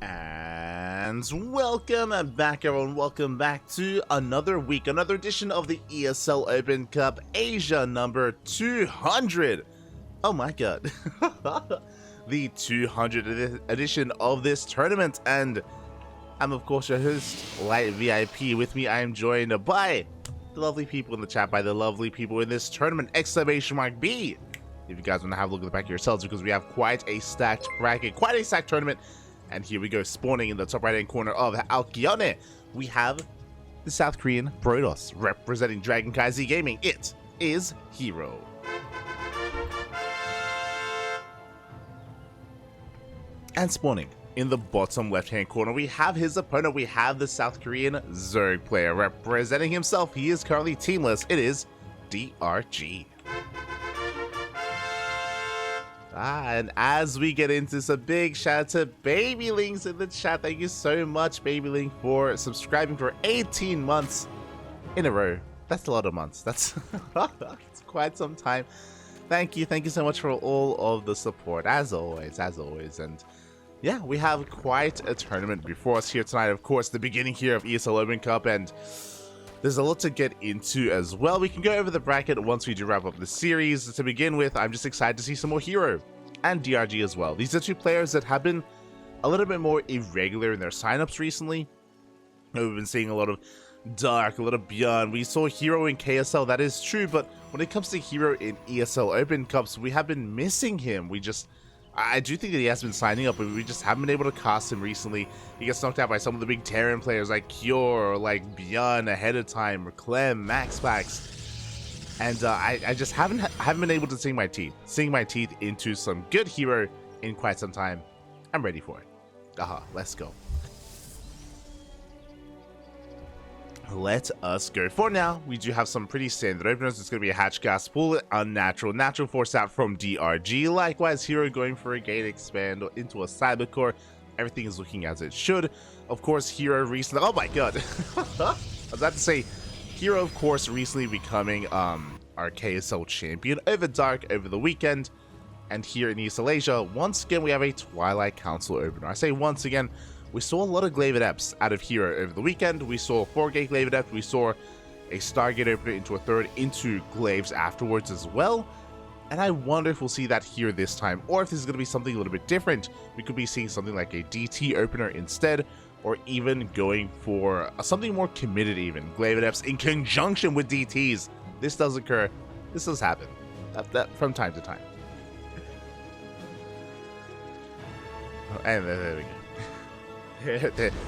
And welcome back, everyone. Welcome back to another week, another edition of the ESL Open Cup Asia number 200. Oh my god. The 200th edition of this tournament. And I'm, of course, your host, Light VIP. With me, I am joined by the lovely people in the chat, by the lovely people in this tournament, !B. If you guys want to have a look at the back of yourselves, because we have quite a stacked bracket, quite a stacked tournament. And here we go, spawning in the top right-hand corner of Alkione, we have the South Korean Protoss, representing CranKy Z Gaming. It is herO. And spawning in the bottom left-hand corner, we have his opponent. We have the South Korean Zerg player representing himself. He is currently teamless. It is DRG. And as we get into this, a big shout out to Babylings in the chat. Thank you so much, Babyling, for subscribing for 18 months in a row. That's a lot of months. That's it's quite some time. Thank you so much for all of the support, as always. And yeah, we have quite a tournament before us here tonight. Of course, the beginning here of ESL Open Cup, and there's a lot to get into as well. We can go over the bracket once we do wrap up the series. To begin with, I'm just excited to see some more herO and DRG as well. These are two players that have been a little bit more irregular in their signups recently. We've been seeing a lot of Dark, a lot of Beyond. We saw herO in KSL, that is true, but when it comes to herO in ESL Open Cups, we have been missing him. I do think that he has been signing up, but we just haven't been able to cast him recently. He gets knocked out by some of the big Terran players like Cure, or like Beyond ahead of time, or Clem, MaxPax. And I just haven't been able to sink my teeth into some good herO in quite some time. I'm ready for it. Let's go. Let us go. For now, we do have some pretty standard openers. It's going to be a Hatch Gas Pool, Unnatural, Natural Force out from DRG. Likewise, herO going for a Gate Expand into a Cybercore. Everything is looking as it should. Of course, herO recently... Oh my god. I was about to say, herO, of course, recently becoming our KSL champion over Dark over the weekend. And here in ESL Asia, once again, we have a Twilight Council opener. I say once again, we saw a lot of Glaive Adepts out of herO over the weekend. We saw 4-gate Glaive Adept. We saw a Stargate opener into a third, into Glaives afterwards as well. And I wonder if we'll see that here this time, or if this is going to be something a little bit different. We could be seeing something like a DT opener instead, or even going for something more committed even. Glaive Adepts in conjunction with DTs. This does occur. This does happen from time to time. And there we go.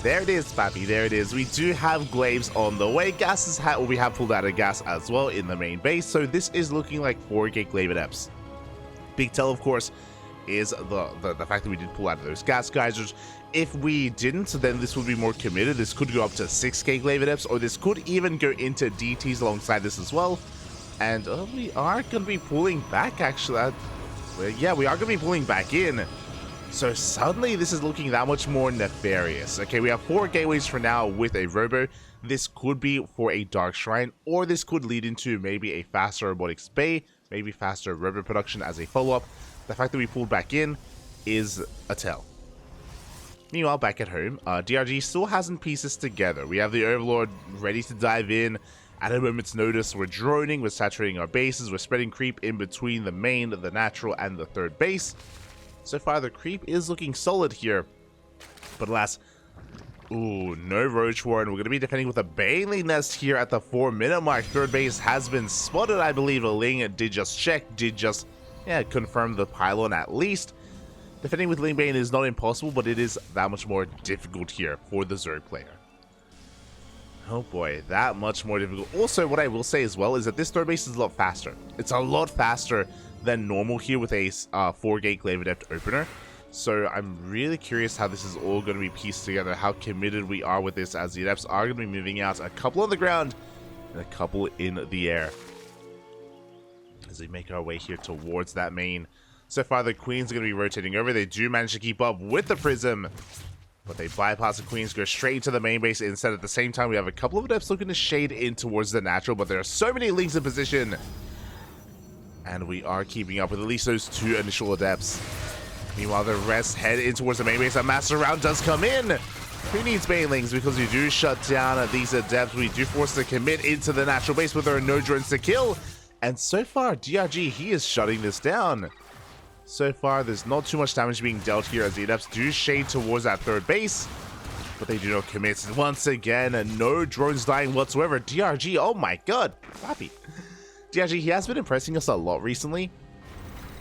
There it is, Pappy. There it is. We do have Glaives on the way. We have pulled out a gas as well in the main base. So this is looking like 4-gate Glaive Adepts. Big tell, of course, is the fact that we did pull out of those gas geysers. If we didn't, then this would be more committed. This could go up to 6-gate Glaive Adepts, or this could even go into DTs alongside this as well. And we are going to be pulling back, actually. Yeah, we are going to be pulling back in. So suddenly this is looking that much more nefarious. Okay, we have 4 gateways for now with a Robo. This could be for a Dark Shrine, or this could lead into maybe a faster Robotics Bay, maybe faster Robo production as a follow-up. The fact that we pulled back in is a tell. Meanwhile, back at home, DRG still hasn't pieces together. We have the Overlord ready to dive in. At a moment's notice, we're droning, we're saturating our bases, we're spreading creep in between the main, the natural, and the third base. So far, the creep is looking solid here. But alas, ooh, no Roach Warren. We're going to be defending with a Baneling Nest here at the 4-minute mark. Third base has been spotted, I believe. Ling did just check, confirm the pylon at least. Defending with Ling Bane is not impossible, but it is that much more difficult here for the Zerg player. Oh boy, that much more difficult. Also, what I will say as well is that this third base is a lot faster. It's a lot faster than normal here with a 4-gate Glaive Adept opener. So I'm really curious how this is all going to be pieced together, how committed we are with this, as the Adepts are going to be moving out, a couple on the ground and a couple in the air as we make our way here towards that main. So far, the Queens are going to be rotating over. They do manage to keep up with the Prism, but they bypass the Queens, go straight to the main base instead. At the same time, we have a couple of Adepts looking to shade in towards the natural, but there are so many Lings in position. And we are keeping up with at least those 2 initial Adepts. Meanwhile, the rest head in towards the main base. A master round does come in. Who needs banelings? Because we do shut down these adepts. We do force to commit into the natural base, but there are no drones to kill. And so far, DRG, he is shutting this down. So far, there's not too much damage being dealt here as the adepts do shade towards that third base, but they do not commit. Once again, no drones dying whatsoever. DRG, oh my god, Papi. DRG, he has been impressing us a lot recently.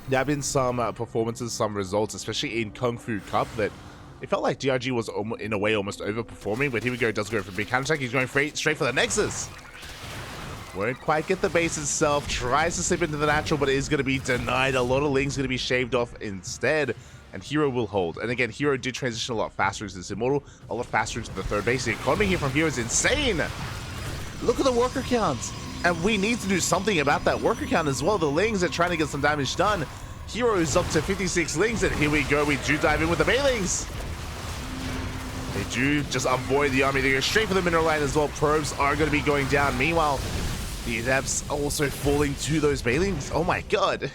There have been some performances, some results, especially in Kung Fu Cup, that it felt like DRG was, in a way, almost overperforming. But here we go, does go for a big counter attack. He's going straight for the Nexus. Won't quite get the base itself. Tries to slip into the natural, but it is going to be denied. A lot of Ling's going to be shaved off instead. And herO will hold. And again, herO did transition a lot faster into this Immortal, a lot faster into the third base. The economy here from herO is insane. Look at the worker count. And we need to do something about that worker count as well. The Lings are trying to get some damage done. herO is up to 56 Lings, and here we go. We do dive in with the Banelings. They do just avoid the army. They go straight for the mineral line as well. Probes are going to be going down. Meanwhile, the adepts also falling to those Banelings. Oh my god.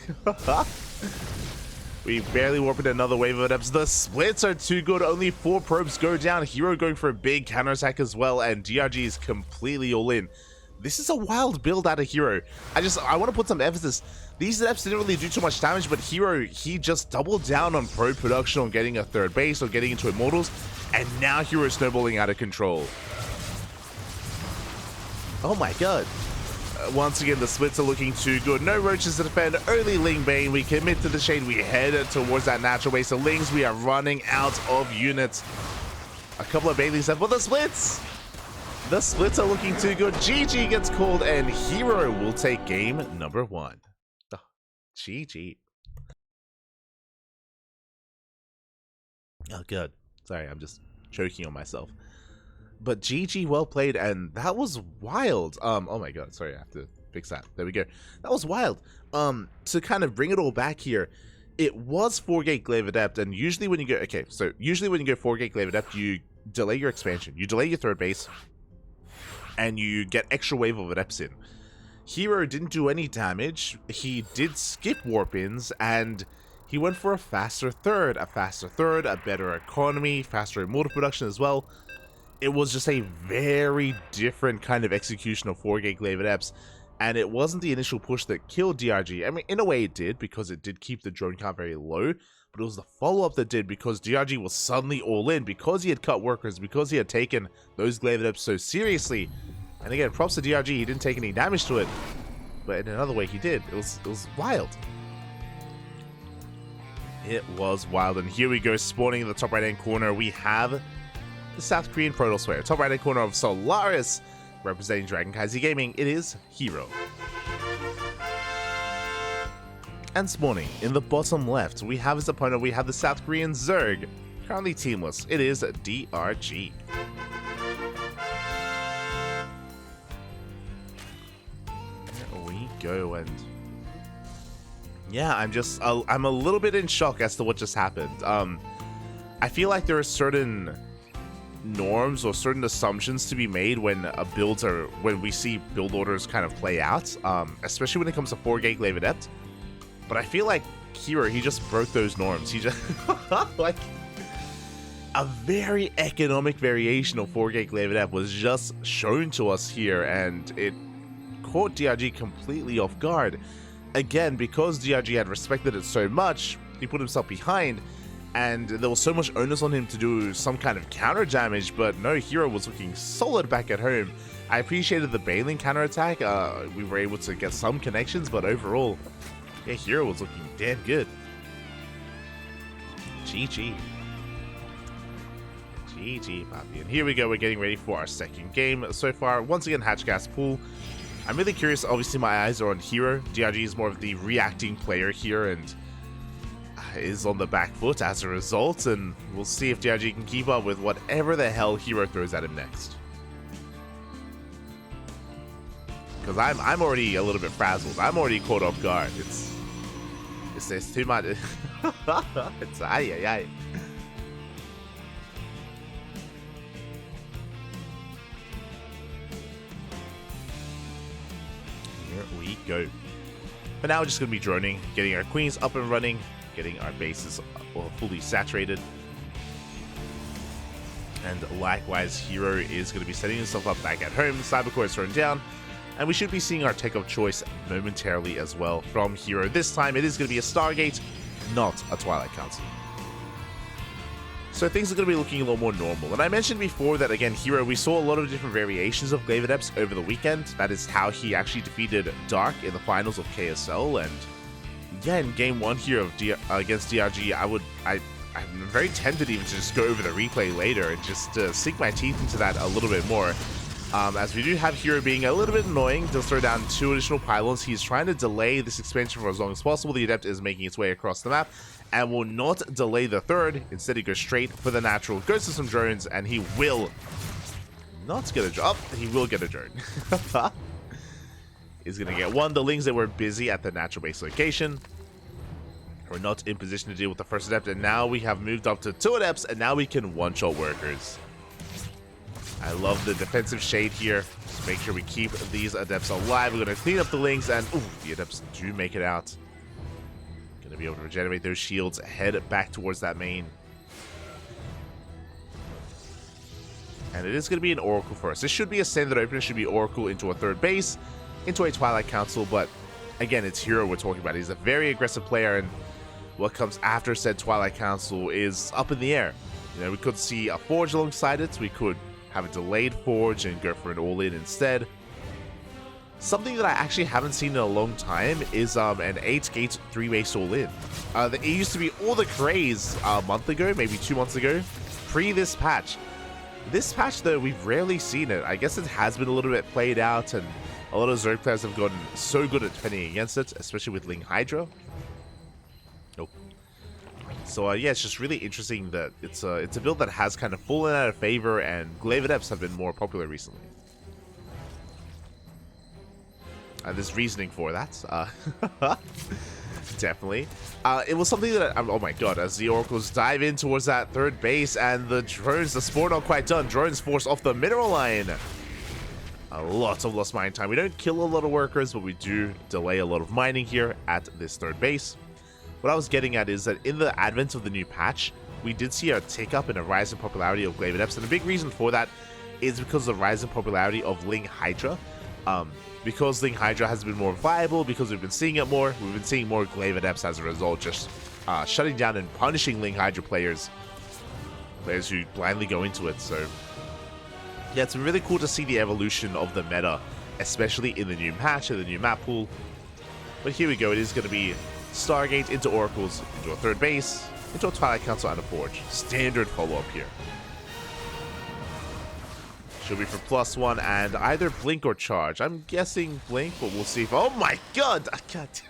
We barely warped another wave of adepts. The splits are too good. Only 4 probes go down. herO going for a big counterattack as well, and DRG is completely all in. This is a wild build out of herO. I want to put some emphasis. These adepts didn't really do too much damage, but herO, he just doubled down on probe production, on getting a third base, or getting into Immortals, and now herO is snowballing out of control. Oh my god. Once again, the splits are looking too good. No roaches to defend, only Ling Bane. We commit to the shade. We head towards that natural base. So Lings, we are running out of units. A couple of Baileys left, but the splits! The splits are looking too good. GG gets called, and herO will take game number 1. Oh, GG. Oh, good. Sorry, I'm just choking on myself. But GG, well played, and that was wild. Oh my god, sorry, I have to fix that. There we go. That was wild. To kind of bring it all back here, it was 4-gate Glaive Adept, and usually when you go, okay, so usually when you go 4-gate Glaive Adept, you delay your expansion, you delay your third base, and you get extra wave of adepts in. herO didn't do any damage. He did skip warp-ins, and he went for a faster third, a better economy, faster immortal production as well. It was just a very different kind of execution of 4-gate Glaive Adepts, and it wasn't the initial push that killed DRG. I mean, in a way it did, because it did keep the drone count very low, but it was the follow-up that did, because DRG was suddenly all in, because he had cut workers, because he had taken those Glaive Adepts so seriously. And again, props to DRG, he didn't take any damage to it, but in another way he did. It was wild. It was wild, and here we go, spawning in the top right-hand corner, we have the South Korean Protoss player. Top right-hand corner of Solaris, representing DragonKy Gaming, it is herO. And spawning in the bottom left, we have his opponent, we have the South Korean Zerg, currently teamless, it is DRG. There we go, and yeah, I'm a little bit in shock as to what just happened. I feel like there are certain norms or certain assumptions to be made when when we see build orders kind of play out, especially when it comes to 4-gate Glaive Adept. But I feel like herO, he just broke those norms. He just like a very economic variation of 4-gate Glaive Adept was just shown to us here, and it caught DRG completely off guard. Again, because DRG had respected it so much, he put himself behind, and there was so much onus on him to do some kind of counter damage, but no, herO was looking solid back at home. I appreciated the Baneling counterattack. We were able to get some connections, but overall, yeah, herO was looking damn good. GG. GG, Papi. And here we go, we're getting ready for our second game. So far, once again, Hatchgas pool. I'm really curious, obviously my eyes are on herO. DRG is more of the reacting player here, and is on the back foot as a result, and we'll see if DRG can keep up with whatever the hell herO throws at him next. Because I'm already a little bit frazzled. I'm already caught off guard. It's too much. It's ay. Here we go. But now we're just going to be droning, getting our queens up and running, getting our bases fully saturated. And likewise, herO is going to be setting himself up back at home. Cybercore is thrown down, and we should be seeing our tech of choice momentarily as well from herO. This time it is going to be a Stargate, not a Twilight Council. So things are going to be looking a little more normal. And I mentioned before that, again, herO, we saw a lot of different variations of Glaive Adepts over the weekend. That is how he actually defeated Dark in the finals of KSL. And yeah, in game 1 here of against DRG, I'm very tempted even to just go over the replay later and just sink my teeth into that a little bit more. As we do have herO being a little bit annoying, does throw down 2 additional pylons. He's trying to delay this expansion for as long as possible. The Adept is making its way across the map and will not delay the 3rd. Instead, he goes straight for the natural, goes to some drones, and he will not get a drone. Oh, he will get a drone. He's going to get 1. The Lings that were busy at the natural base location. We're not in position to deal with the first Adept, and now we have moved up to 2 Adepts, and now we can one-shot workers. I love the defensive shade here. Just make sure we keep these Adepts alive. We're going to clean up the Lings, and ooh, the Adepts do make it out. Going to be able to regenerate those shields, head back towards that main. And it is going to be an Oracle for us. This should be a standard opener. Should be Oracle into a 3rd base, into a Twilight Council, but again, it's herO we're talking about. He's a very aggressive player, and what comes after said Twilight Council is up in the air. You know, we could see a Forge alongside it. We could have a delayed Forge and go for an all-in instead. Something that I actually haven't seen in a long time is an 8-gate 3-base all-in. It used to be all the craze a month ago, maybe 2 months ago, pre this patch. This patch, though, we've rarely seen it. I guess it has been a little bit played out, and a lot of Zerg players have gotten so good at defending against it, especially with Ling Hydra. Nope. So yeah, it's just really interesting that it's a build that has kind of fallen out of favor, and Glaive Adepts have been more popular recently. There's reasoning for that. Definitely. It was something that, oh my god, as the Oracles dive in towards that 3rd base, and the drones, the spore not quite done. Drones forced off the mineral line. A lot of lost mine time. We don't kill a lot of workers, but we do delay a lot of mining here at this 3rd base. What I was getting at is that in the advent of the new patch, we did see a tick up in a rise in popularity of Glaive Adepts, and a big reason for that is because of the rise in popularity of Ling Hydra. Because Ling Hydra has been more viable, because we've been seeing it more, we've been seeing more Glaive Adepts as a result, just shutting down and punishing Ling Hydra players who blindly go into it. So yeah, it's been really cool to see the evolution of the meta, especially in the new patch and the new map pool. But here we go, it is going to be Stargate into Oracles, into a 3rd base, into a Twilight Council and a Forge. Standard follow-up here. Should be for +1 and either Blink or Charge. I'm guessing Blink, but we'll see if... Oh my god! I can't...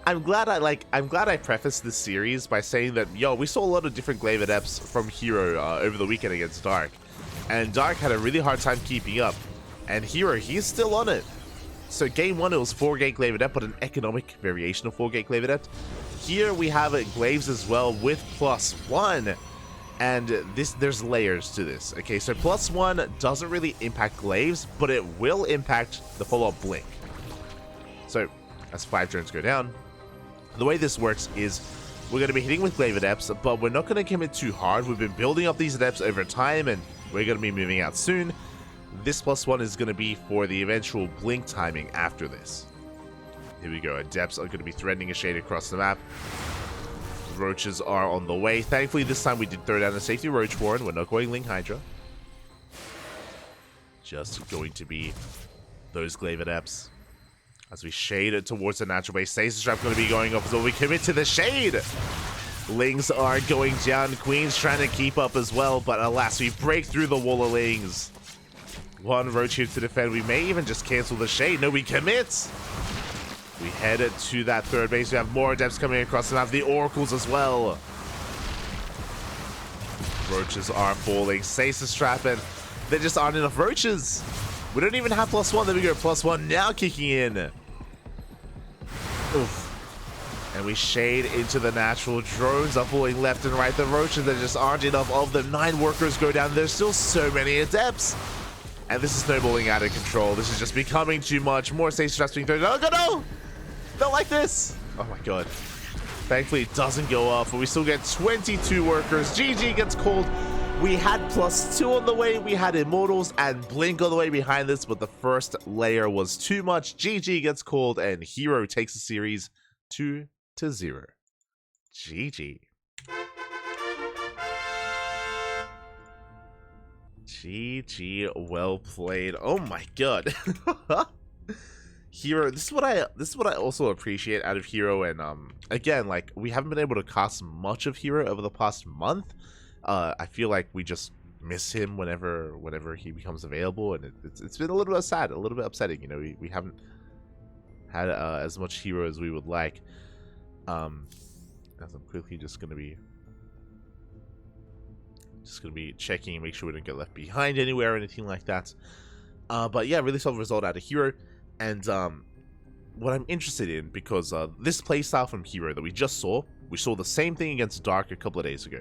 I'm glad I prefaced this series by saying that, yo, we saw a lot of different Glaive Adepts from herO over the weekend against Dark. And Dark had a really hard time keeping up. And herO, he's still on it. So game 1, it was 4-gate Glaive Adept, but an economic variation of 4-gate Glaive Adept. Here we have Glaives as well with +1. And there's layers to this. Okay, so +1 doesn't really impact Glaives, but it will impact the follow-up Blink. So as 5 drones go down, the way this works is we're going to be hitting with Glaive Adepts, but we're not going to commit too hard. We've been building up these Adepts over time, and we're going to be moving out soon. This +1 is going to be for the eventual Blink timing after this. Here we go. Adepts are going to be threading a shade across the map. Roaches are on the way. Thankfully, this time we did throw down a safety Roach Warren. We're not going Ling Hydra. Just going to be those Glaive Adepts. As we shade it towards the natural base. Stasis Trap going to be going off as well. We commit to the shade. Lings are going down. Queen's trying to keep up as well. But alas, we break through the wall of Lings. 1 Roach here to defend. We may even just cancel the shade. No, we commit. We head to that 3rd base. We have more Adepts coming across the map. The Oracles as well. Roaches are falling. Stasis Trap, and there just aren't enough Roaches. We don't even have +1. There we go. +1 now kicking in. Oof. And we shade into the natural. Drones are falling left and right. The Roaches, there just aren't enough of them. 9 workers go down. There's still so many Adepts. And this is snowballing out of control. This is just becoming too much. More Stasis Traps being thrown. Oh, no! Not like this! Oh my god. Thankfully it doesn't go off, but we still get 22 workers. GG gets called. We had +2 on the way, we had Immortals and Blink on the way behind this, but the first layer was too much. GG gets called, and herO takes the series 2-0. GG. GG, well played. Oh my god. herO, this is what I also appreciate out of herO, and again, like, we haven't been able to cast much of herO over the past month. I feel like we just miss him whenever he becomes available, and it's been a little bit sad, a little bit upsetting. You know, we haven't had as much herO as we would like. As I'm quickly just gonna be checking and make sure we don't get left behind anywhere or anything like that. But yeah, really solid result out of herO, and what I'm interested in, because this playstyle from herO that we saw the same thing against Dark a couple of days ago.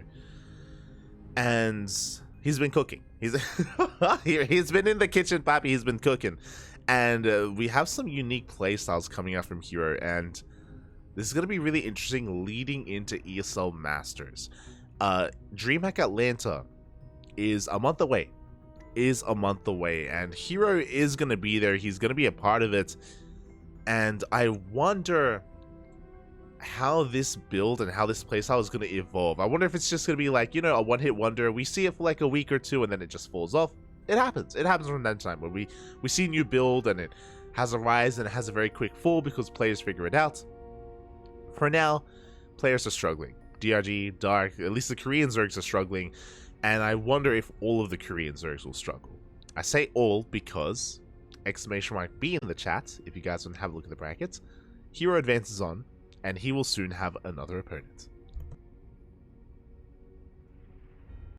And he's been cooking. He's been in the kitchen, papi. He's been cooking, and we have some unique playstyles coming out from herO, and this is gonna be really interesting leading into ESL Masters. DreamHack Atlanta is a month away. And herO is gonna be there. He's gonna be a part of it, and I wonder how this build and how this playstyle is going to evolve. I wonder if it's just going to be like, you know, a one-hit wonder. We see it for like a week or two and then it just falls off. It happens from time to time when we see new build and it has a rise and it has a very quick fall because players figure it out. For now, players are struggling. DRG, Dark, at least the Korean Zergs are struggling, and I wonder if all of the Korean Zergs will struggle. I say all because !B in the chat if you guys want to have a look at the brackets. herO advances on, and he will soon have another opponent.